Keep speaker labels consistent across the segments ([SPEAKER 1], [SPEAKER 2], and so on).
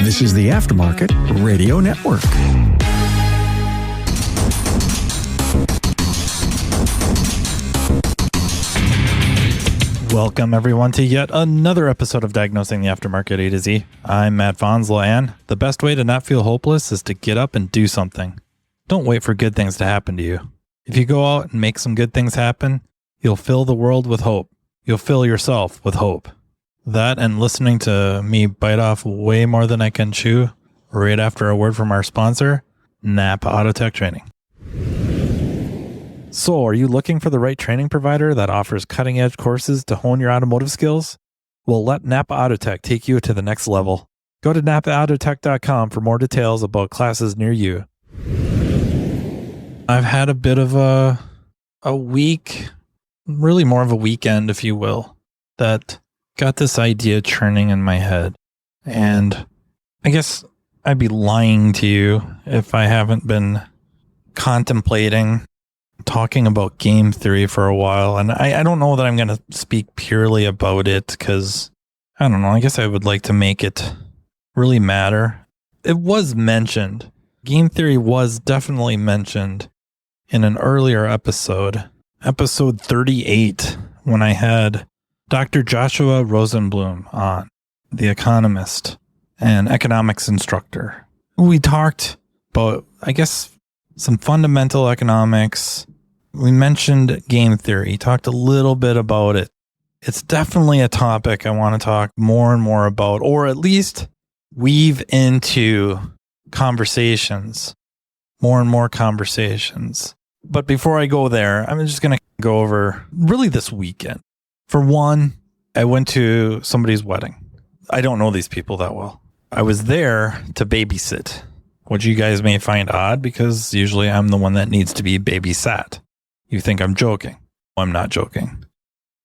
[SPEAKER 1] This is the Aftermarket Radio Network.
[SPEAKER 2] Welcome, everyone, to yet another episode of Diagnosing the Aftermarket A to Z. I'm Matt Fanslow, and the best way to not feel hopeless is to get up and do something. Don't wait for good things to happen to you. If you go out and make some good things happen, you'll fill the world with hope. You'll fill yourself with hope. That and listening to me bite off way more than I can chew right after a word from our sponsor, NAPA Autotech Training. So, are you looking for the right training provider that offers cutting-edge courses to hone your automotive skills? Well, let NAPA Autotech take you to the next level. Go to NAPAAutotech.com for more details about classes near you. I've had a bit of a week, really more of a weekend, if you will, that got this idea churning in my head. And I guess I'd be lying to you if I haven't been contemplating talking about game theory for a while. And I don't know that I'm going to speak purely about it because, I don't know, I guess I would like to make it really matter. It was mentioned. Game theory was definitely mentioned in an earlier episode 38, when I had Dr. Joshua Rosenblum on, the economist and economics instructor. We talked about, I guess, some fundamental economics. We mentioned game theory, talked a little bit about it. It's definitely a topic I want to talk more and more about, or at least weave into conversations, more and more conversations. But before I go there, I'm just going to go over really this weekend. For one, I went to somebody's wedding. I don't know these people that well. I was there to babysit, which you guys may find odd because usually I'm the one that needs to be babysat. You think I'm joking. I'm not joking.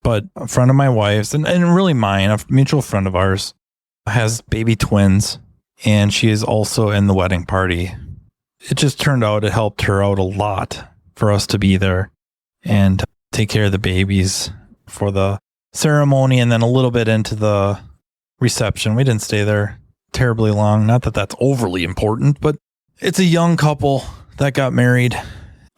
[SPEAKER 2] But a friend of my wife's, and really mine, a mutual friend of ours, has baby twins, and she is also in the wedding party. It just turned out it helped her out a lot for us to be there and take care of the babies for the ceremony and then a little bit into the reception. We didn't stay there terribly long. Not that that's overly important, but it's a young couple that got married.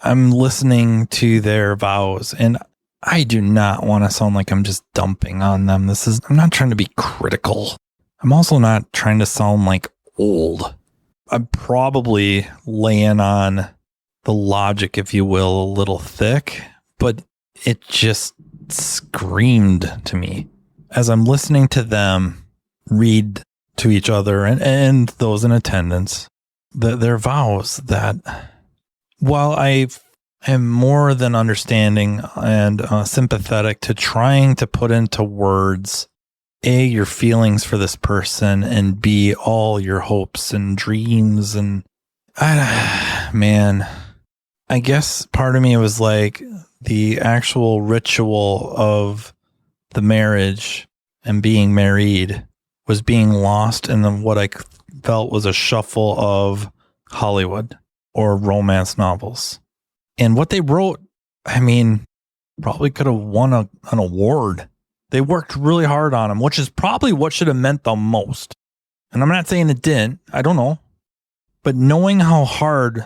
[SPEAKER 2] I'm listening to their vows, and I do not want to sound like I'm just dumping on them. I'm not trying to be critical. I'm also not trying to sound like old. I'm probably laying on the logic, if you will, a little thick, but it just screamed to me as I'm listening to them read to each other and those in attendance, their vows, that while I am more than understanding and sympathetic to trying to put into words, A, your feelings for this person, and B, all your hopes and dreams. And man, I guess part of me was like, the actual ritual of the marriage and being married was being lost in what I felt was a shuffle of Hollywood or romance novels. And what they wrote, I mean, probably could have won an award. They worked really hard on them, which is probably what should have meant the most. And I'm not saying it didn't. I don't know. But knowing how hard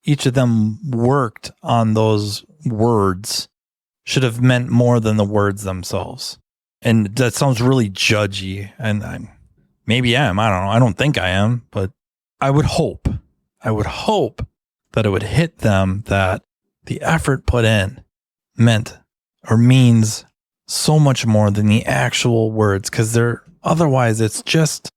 [SPEAKER 2] each of them worked on those words should have meant more than the words themselves. And that sounds really judgy, and maybe I am. I don't know. I don't think I am, but I would hope that it would hit them that the effort put in meant or means so much more than the actual words, because otherwise it's just,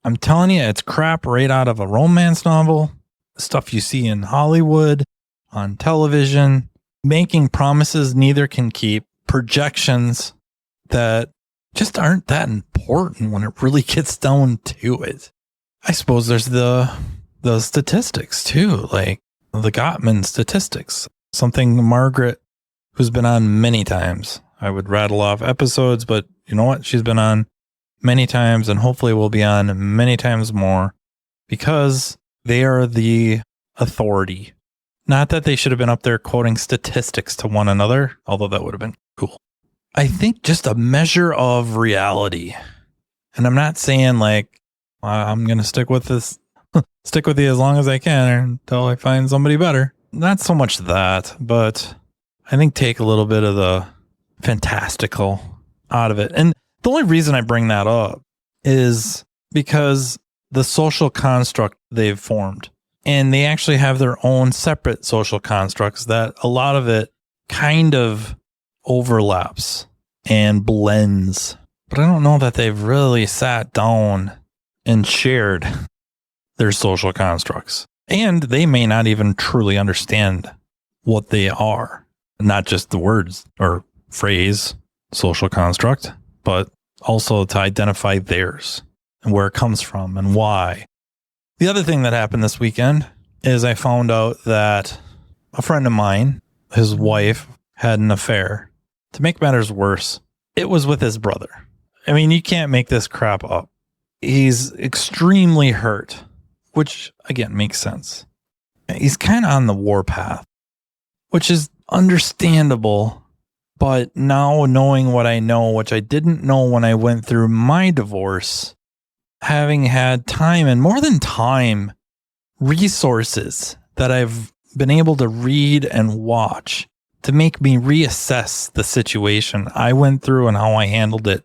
[SPEAKER 2] I'm telling you, it's crap right out of a romance novel, stuff you see in Hollywood, on television, making promises neither can keep, projections that just aren't that important when it really gets down to it. I suppose there's the statistics too, like the Gottman statistics, something Margaret, who's been on many times. I would rattle off episodes, but you know what? She's been on many times and hopefully will be on many times more because they are the authority. Not that they should have been up there quoting statistics to one another, although that would have been cool. I think just a measure of reality. And I'm not saying like I'm going to stick with this, stick with you as long as I can until I find somebody better. Not so much that, but I think take a little bit of the fantastical out of it. And the only reason I bring that up is because the social construct they've formed, and they actually have their own separate social constructs that a lot of it kind of overlaps and blends. But I don't know that they've really sat down and shared their social constructs. And they may not even truly understand what they are. Not just the words or phrase social construct, but also to identify theirs and where it comes from and why. The other thing that happened this weekend is I found out that a friend of mine, his wife, had an affair. To make matters worse, it was with his brother. I mean, you can't make this crap up. He's extremely hurt, which again makes sense. He's kind of on the warpath, which is understandable. But now knowing what I know, which I didn't know when I went through my divorce, having had time and more than time, resources that I've been able to read and watch to make me reassess the situation I went through and how I handled it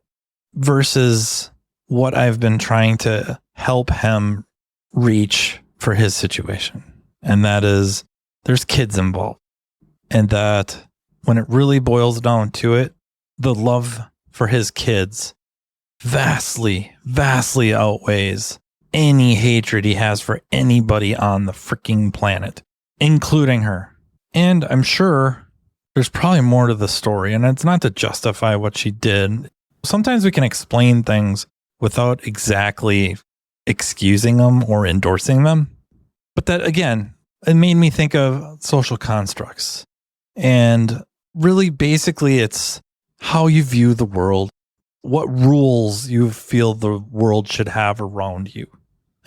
[SPEAKER 2] versus what I've been trying to help him reach for his situation. And that is, there's kids involved. And that when it really boils down to it, the love for his kids vastly, vastly outweighs any hatred he has for anybody on the freaking planet, including her. And I'm sure there's probably more to the story, and it's not to justify what she did. Sometimes we can explain things without exactly excusing them or endorsing them. But that, again, it made me think of social constructs. And really, basically, it's how you view the world, what rules you feel the world should have around you.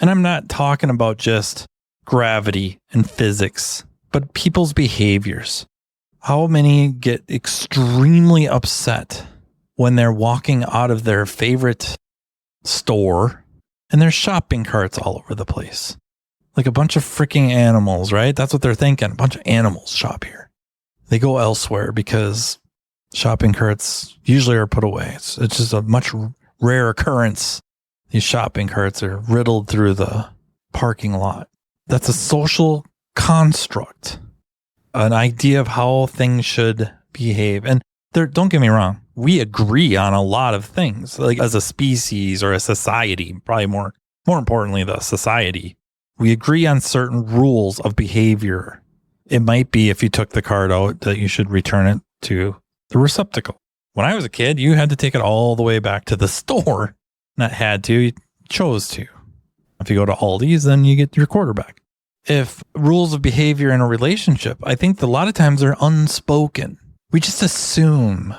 [SPEAKER 2] And I'm not talking about just gravity and physics, but people's behaviors. How many get extremely upset when they're walking out of their favorite store and there's shopping carts all over the place? Like a bunch of freaking animals, right? That's what they're thinking. A bunch of animals shop here. They go elsewhere because shopping carts usually are put away. It's just a much rare occurrence. These shopping carts are riddled through the parking lot. That's a social construct, an idea of how things should behave. And don't get me wrong, we agree on a lot of things, like as a species or a society, probably more importantly, the society. We agree on certain rules of behavior. It might be if you took the card out that you should return it to the receptacle. When I was a kid, you had to take it all the way back to the store. Not had to, you chose to. If you go to Aldi's, then you get your quarter back. If rules of behavior in a relationship, I think a lot of times they're unspoken. We just assume,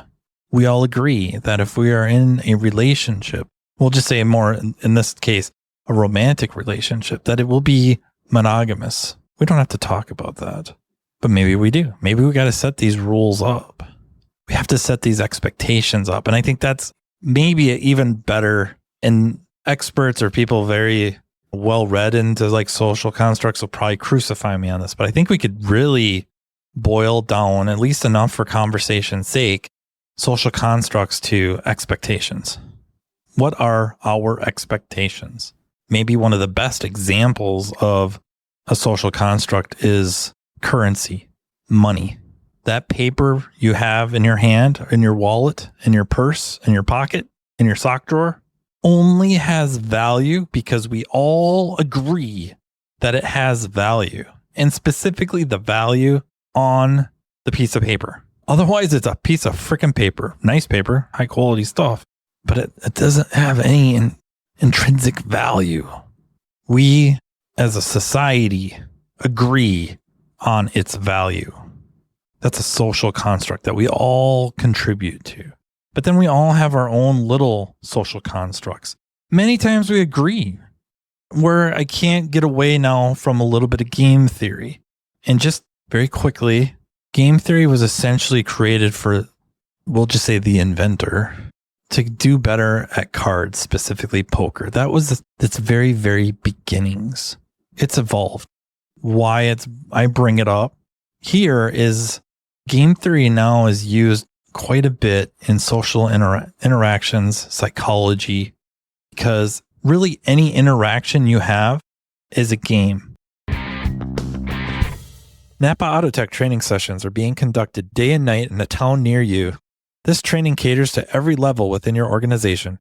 [SPEAKER 2] we all agree that if we are in a relationship, we'll just say more in this case, a romantic relationship, that it will be monogamous. We don't have to talk about that, but maybe we do. Maybe we got to set these rules up. We have to set these expectations up. And I think that's maybe even better. And experts or people very well read into like social constructs will probably crucify me on this, but I think we could really boil down, at least enough for conversation's sake, social constructs to expectations. What are our expectations? Maybe one of the best examples of a social construct is currency, money. That paper you have in your hand, in your wallet, in your purse, in your pocket, in your sock drawer, only has value because we all agree that it has value, and specifically the value on the piece of paper. Otherwise, it's a piece of freaking paper, nice paper, high quality stuff, but it doesn't have any intrinsic value. We as a society agree on its value. That's a social construct that we all contribute to. But then we all have our own little social constructs. Many times we agree, where I can't get away now from a little bit of game theory. And just very quickly, game theory was essentially created for, we'll just say the inventor, to do better at cards, specifically poker. That was its very, very beginnings. It's evolved. Why I bring it up here is game theory now is used quite a bit in social interactions, psychology, because really any interaction you have is a game. NAPA Autotech training sessions are being conducted day and night in a town near you. This training caters to every level within your organization,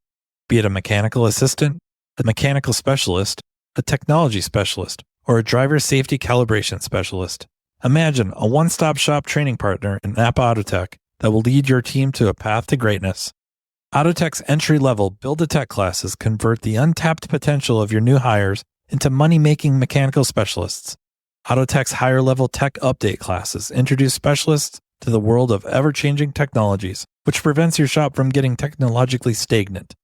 [SPEAKER 2] be it a mechanical assistant, a mechanical specialist, a technology specialist, or a driver safety calibration specialist. Imagine a one-stop shop training partner in NAPA Autotech that will lead your team to a path to greatness. Autotech's entry-level Build-A-Tech classes convert the untapped potential of your new hires into money-making mechanical specialists. Autotech's higher-level tech update classes introduce specialists to the world of ever-changing technologies, which prevents your shop from getting technologically stagnant.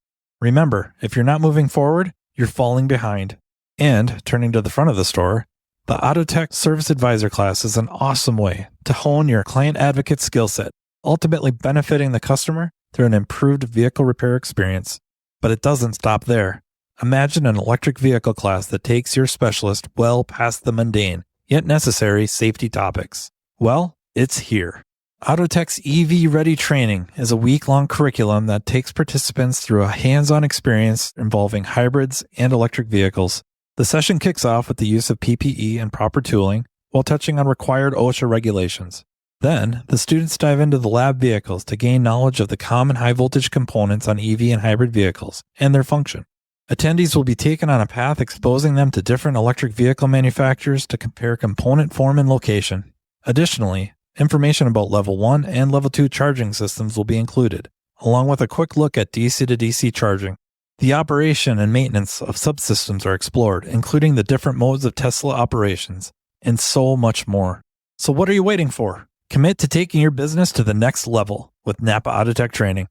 [SPEAKER 2] Remember, if you're not moving forward, you're falling behind. And, turning to the front of the store, the Autotech Service Advisor class is an awesome way to hone your client advocate skill set, ultimately benefiting the customer through an improved vehicle repair experience. But it doesn't stop there. Imagine an electric vehicle class that takes your specialist well past the mundane, yet necessary safety topics. Well, it's here. Autotech's EV Ready training is a week-long curriculum that takes participants through a hands-on experience involving hybrids and electric vehicles. The session kicks off with the use of PPE and proper tooling while touching on required OSHA regulations. Then, the students dive into the lab vehicles to gain knowledge of the common high-voltage components on EV and hybrid vehicles and their function. Attendees will be taken on a path exposing them to different electric vehicle manufacturers to compare component form and location. Additionally, information about Level 1 and Level 2 charging systems will be included, along with a quick look at DC to DC charging. The operation and maintenance of subsystems are explored, including the different modes of Tesla operations, and so much more. So what are you waiting for? Commit to taking your business to the next level with NAPA Autotech training.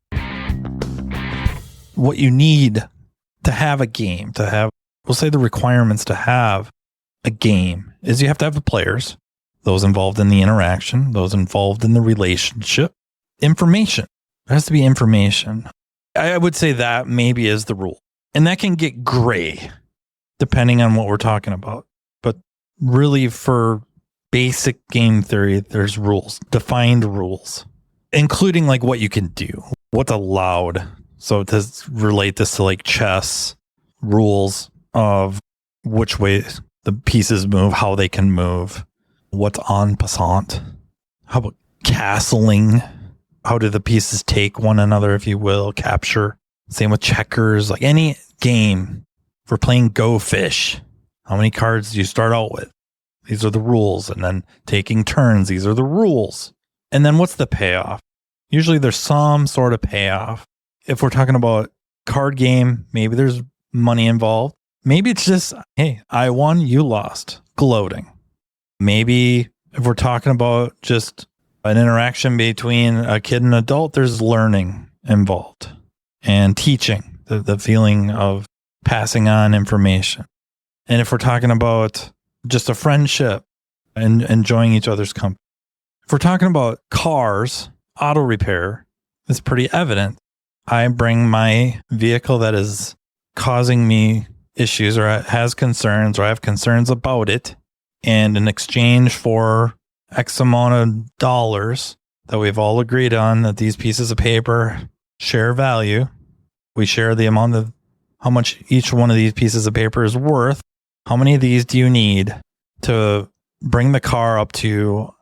[SPEAKER 2] What you need to have a game, we'll say the requirements to have a game, is you have to have the players, those involved in the interaction, those involved in the relationship, information. There has to be information. I would say that maybe is the rule. And that can get gray depending on what we're talking about. But really for basic game theory, there's rules, defined rules, including like what you can do, what's allowed. So to relate this to like chess, rules of which way the pieces move, how they can move, what's en passant, how about castling? How do the pieces take one another, if you will, capture? Same with checkers, like any game. If we're playing Go Fish, how many cards do you start out with? These are the rules. And then taking turns, these are the rules. And then what's the payoff? Usually there's some sort of payoff. If we're talking about card game, maybe there's money involved. Maybe it's just, hey, I won, you lost. Gloating. Maybe if we're talking about just an interaction between a kid and an adult, there's learning involved and teaching, the feeling of passing on information. And if we're talking about just a friendship and enjoying each other's company. If we're talking about cars, auto repair, it's pretty evident. I bring my vehicle that is causing me issues or has concerns or I have concerns about it. And in exchange for X amount of dollars that we've all agreed on that these pieces of paper share value. We share the amount of how much each one of these pieces of paper is worth. How many of these do you need to bring the car up to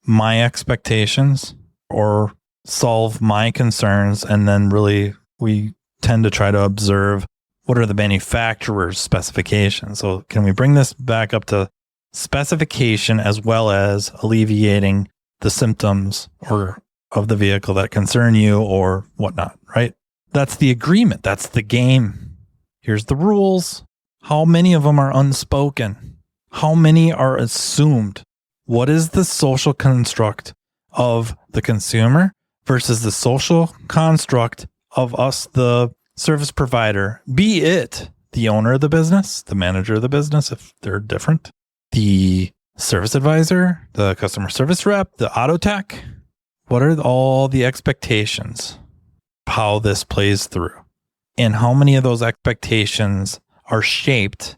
[SPEAKER 2] my expectations or solve my concerns? And then really we tend to try to observe what are the manufacturer's specifications. So can we bring this back up to specification as well as alleviating the symptoms or of the vehicle that concern you or whatnot, right? That's the agreement. That's the game. Here's the rules. How many of them are unspoken? How many are assumed? What is the social construct of the consumer versus the social construct of us, the service provider, be it the owner of the business, the manager of the business, if they're different, the service advisor, the customer service rep, the Autotech? What are all the expectations? how this plays through and how many of those expectations are shaped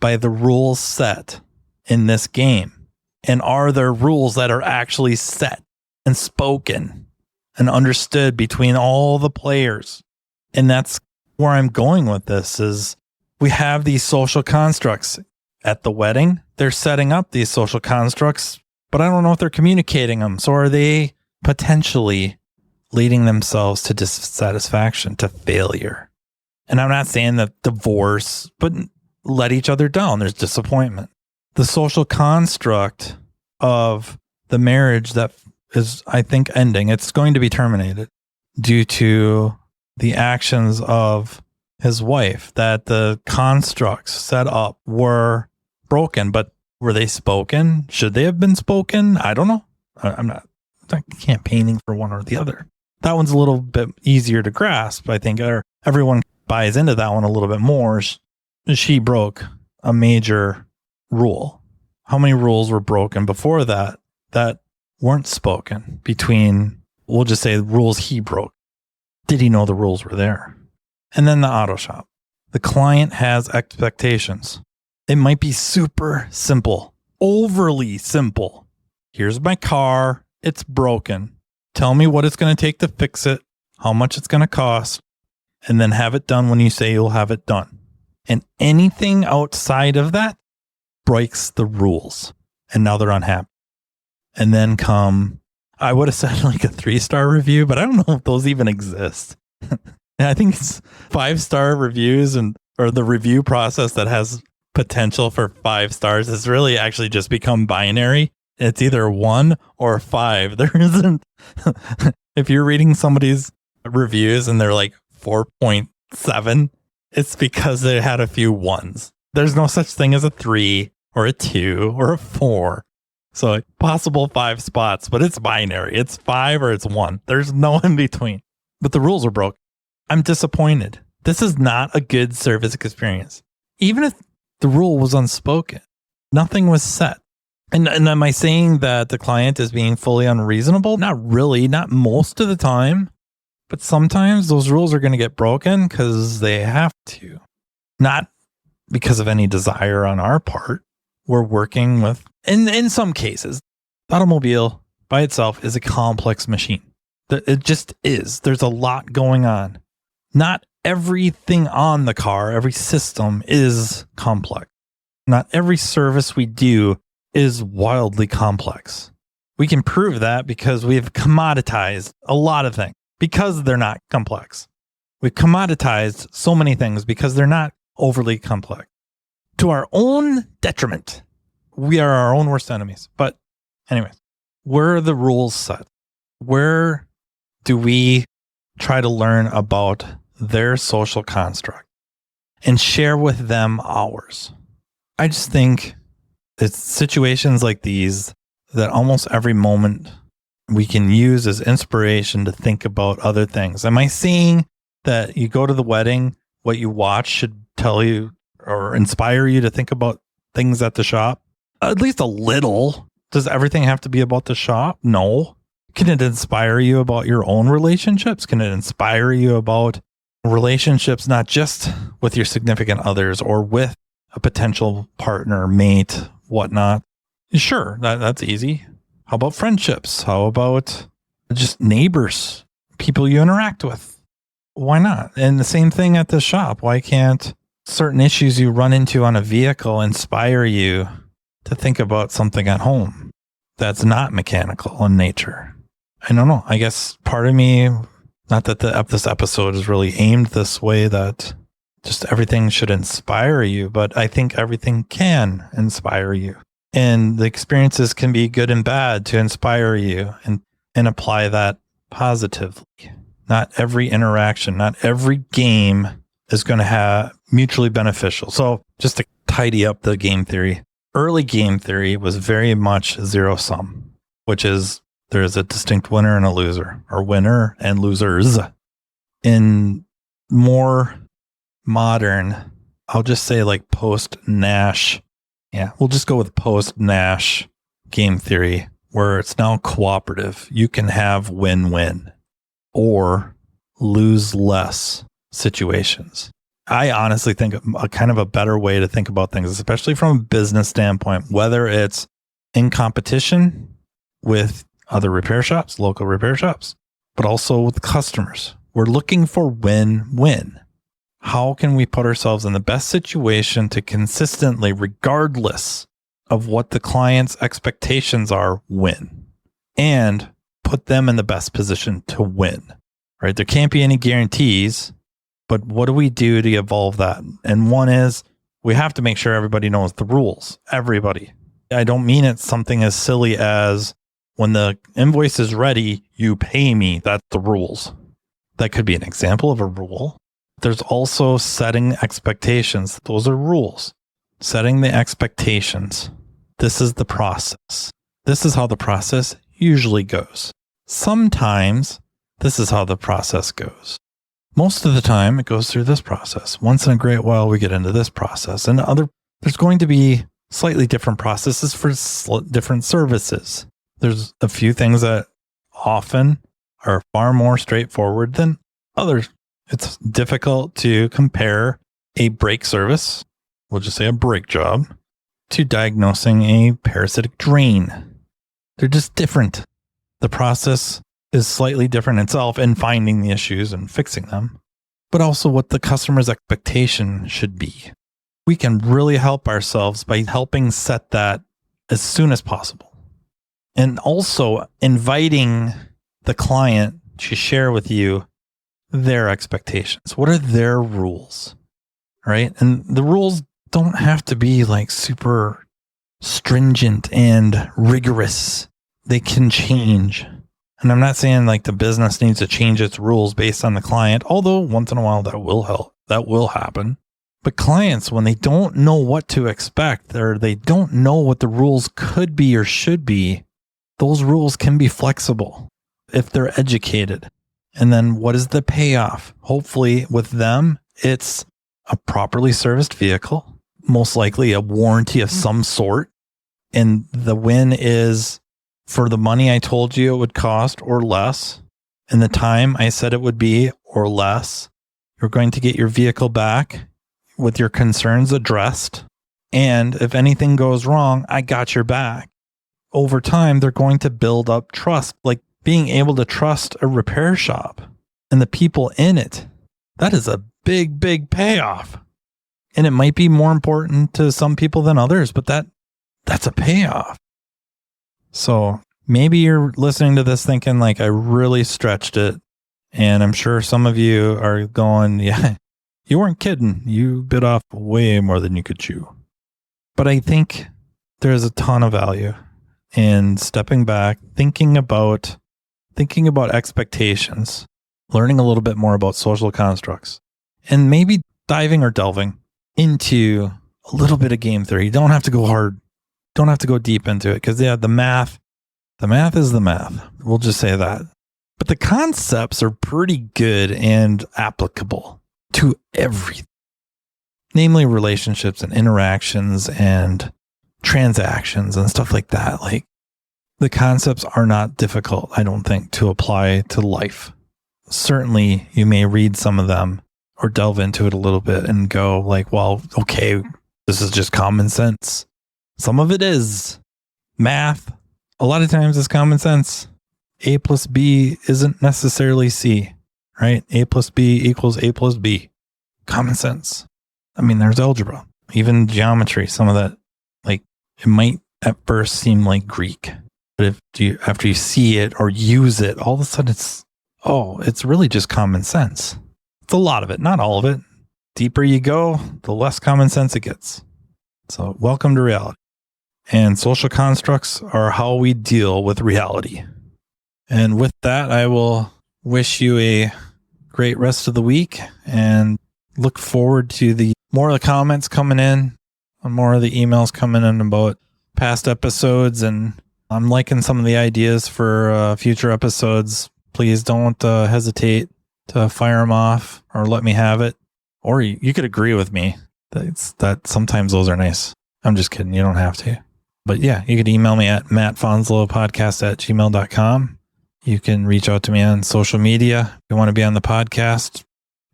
[SPEAKER 2] by the rules set in this game. And are there rules that are actually set and spoken and understood between all the players? And that's where I'm going with this is we have these social constructs at the wedding. They're setting up these social constructs, but I don't know if they're communicating them. So are they potentially leading themselves to dissatisfaction, to failure? And I'm not saying that divorce, but let each other down. There's disappointment. The social construct of the marriage that is, I think, ending, it's going to be terminated due to the actions of his wife, that the constructs set up were broken, but were they spoken? Should they have been spoken? I don't know. I'm not campaigning for one or the other. That one's a little bit easier to grasp, I think, or everyone buys into that one a little bit more. She broke a major rule. How many rules were broken before that weren't spoken between, we'll just say, the rules he broke? Did he know the rules were there? And then the auto shop. The client has expectations. It might be super simple, overly simple. Here's my car. It's broken. Tell me what it's going to take to fix it, how much it's going to cost, and then have it done when you say you'll have it done. And anything outside of that breaks the rules. And now they're unhappy. And then I would have said like a 3-star review, but I don't know if those even exist. I think it's 5-star reviews or the review process that has potential for 5 stars has really actually just become binary. It's either 1 or 5. There isn't, if you're reading somebody's reviews and they're like 4.7, it's because they had a few 1s. There's no such thing as a 3 or a 2 or a 4. So possible 5 spots, but it's binary. It's 5 or it's 1. There's no in between. But the rules are broken. I'm disappointed. This is not a good service experience. Even if the rule was unspoken, nothing was set. And am I saying that the client is being fully unreasonable? Not really, not most of the time. But sometimes those rules are going to get broken because they have to. Not because of any desire on our part. We're working with, in some cases, the automobile by itself is a complex machine. It just is. There's a lot going on. Not everything on the car, every system is complex. Not every service we do is wildly complex. We can prove that because we've commoditized a lot of things because they're not complex. We've commoditized so many things because they're not overly complex. To our own detriment. We are our own worst enemies. But anyways, where are the rules set? Where do we try to learn about their social construct and share with them ours? I just think it's situations like these that almost every moment we can use as inspiration to think about other things. Am I saying that you go to the wedding, what you watch should tell you or inspire you to think about things at the shop? At least a little. Does everything have to be about the shop? No. Can it inspire you about your own relationships? Can it inspire you about relationships, not just with your significant others or with a potential partner, mate, whatnot? Sure, that's easy. How about friendships? How about just neighbors, people you interact with? Why not? And the same thing at the shop. Why can't certain issues you run into on a vehicle inspire you to think about something at home that's not mechanical in nature? I don't know. I guess part of me, not that this episode is really aimed this way, that just everything should inspire you, but I think everything can inspire you. And the experiences can be good and bad to inspire you and apply that positively. Not every interaction, not every game is going to have mutually beneficial. So just to tidy up the game theory, early game theory was very much zero sum, which is there's a distinct winner and a loser, or winner and losers. In more modern, I'll just say like post-Nash. Yeah, we'll just go with post-Nash game theory, where it's now cooperative. You can have win-win or lose less situations. I honestly think a kind of a better way to think about things, especially from a business standpoint, whether it's in competition with other repair shops, local repair shops, but also with customers. We're looking for win-win. How can we put ourselves in the best situation to consistently, regardless of what the client's expectations are, win? And put them in the best position to win, right? There can't be any guarantees, but what do we do to evolve that? And one is we have to make sure everybody knows the rules. Everybody. I don't mean it's something as silly as when the invoice is ready, you pay me. That's the rules. That could be an example of a rule. There's also setting expectations. Those are rules. Setting the expectations. This is the process. This is how the process usually goes. Sometimes this is how the process goes. Most of the time it goes through this process. Once in a great while we get into this process. And there's going to be slightly different processes for different services. There's a few things that often are far more straightforward than others. It's difficult to compare a brake service, we'll just say a brake job, to diagnosing a parasitic drain. They're just different. The process is slightly different itself in finding the issues and fixing them, but also what the customer's expectation should be. We can really help ourselves by helping set that as soon as possible. And also inviting the client to share with you their expectations. What are their rules, right? And the rules don't have to be like super stringent and rigorous. They can change. And I'm not saying like the business needs to change its rules based on the client, although once in a while that will help. That will happen. But clients, when they don't know what to expect or they don't know what the rules could be or should be, those rules can be flexible if they're educated. And then what is the payoff? Hopefully with them, it's a properly serviced vehicle, most likely a warranty of some sort. And the win is for the money I told you it would cost or less, and the time I said it would be or less, you're going to get your vehicle back with your concerns addressed. And if anything goes wrong, I got your back. Over time, they're going to build up trust, like being able to trust a repair shop and the people in it. That is a big, big payoff. And it might be more important to some people than others, but that's a payoff. So maybe you're listening to this thinking like I really stretched it. And I'm sure some of you are going, yeah, you weren't kidding. You bit off way more than you could chew. But I think there's a ton of value in stepping back, thinking about expectations, learning a little bit more about social constructs, and maybe diving or delving into a little bit of game theory. You don't have to go hard. Don't have to go deep into it because the math is the math. We'll just say that. But the concepts are pretty good and applicable to everything, namely relationships and interactions and transactions and stuff like that. Like the concepts are not difficult, I don't think, to apply to life. Certainly you may read some of them or delve into it a little bit and go like, well, okay, this is just common sense. Some of it is. Math, a lot of times is common sense. A plus B isn't necessarily C, right? A plus B equals A plus B. Common sense. I mean, there's algebra, even geometry. Some of that, like, it might at first seem like Greek, but after you see it or use it, all of a sudden it's really just common sense. It's a lot of it, not all of it. Deeper you go, the less common sense it gets. So welcome to reality. And social constructs are how we deal with reality. And with that, I will wish you a great rest of the week and look forward to more of the comments coming in, more of the emails coming in about past episodes. And I'm liking some of the ideas for future episodes. Please don't hesitate to fire them off or let me have it. Or you could agree with me. That sometimes those are nice. I'm just kidding. You don't have to. But yeah, you could email me at mattfanslowpodcast@gmail.com. You can reach out to me on social media. If you want to be on the podcast,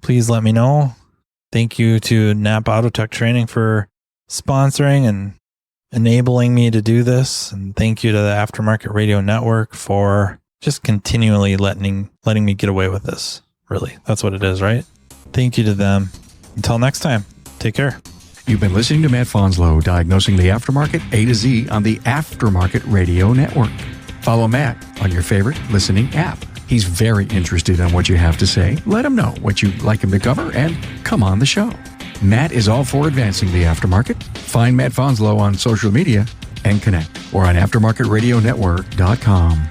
[SPEAKER 2] please let me know. Thank you to NAPA Autotech Training for sponsoring and enabling me to do this. And thank you to the Aftermarket Radio Network for just continually letting me get away with this. Really, that's what it is, right? Thank you to them. Until next time, take care.
[SPEAKER 1] You've been listening to Matt Fanslow, diagnosing the aftermarket A to Z on the Aftermarket Radio Network. Follow Matt on your favorite listening app. He's very interested in what you have to say. Let him know what you'd like him to cover and come on the show. Matt is all for advancing the aftermarket. Find Matt Fanslow on social media and connect or on aftermarketradionetwork.com.